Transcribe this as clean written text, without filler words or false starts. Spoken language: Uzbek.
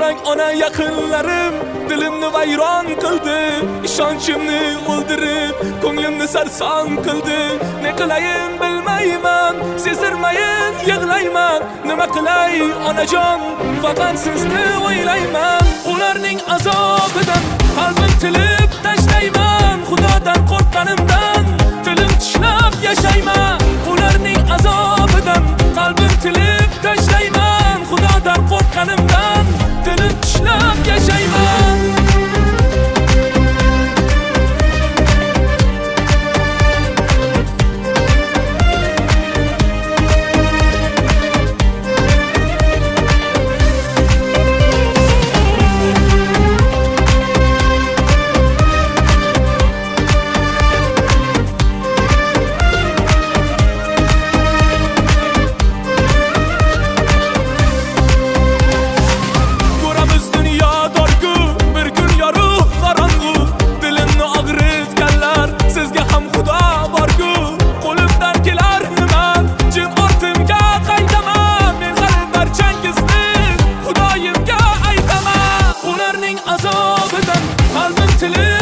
Qarang ona yaqinlarim dilimni vayron qildi, ishonchimni o'ldirib ko'nglimni sarson qildi. Ne qilayin bilmayman, sezirmayin yig'layman. Nima qilay onajon, faqat sizni o'ylayman. Ularning azobidan qalbim tilib tashlayman. Xudodan qo'rqqanimdan tilim tishlab yashayman. Ularning azobidan qalbim tilib tashlayman. Xudodan qo'rqqanimdan tilim tishlab yashayman. Azobidan qalbim tilib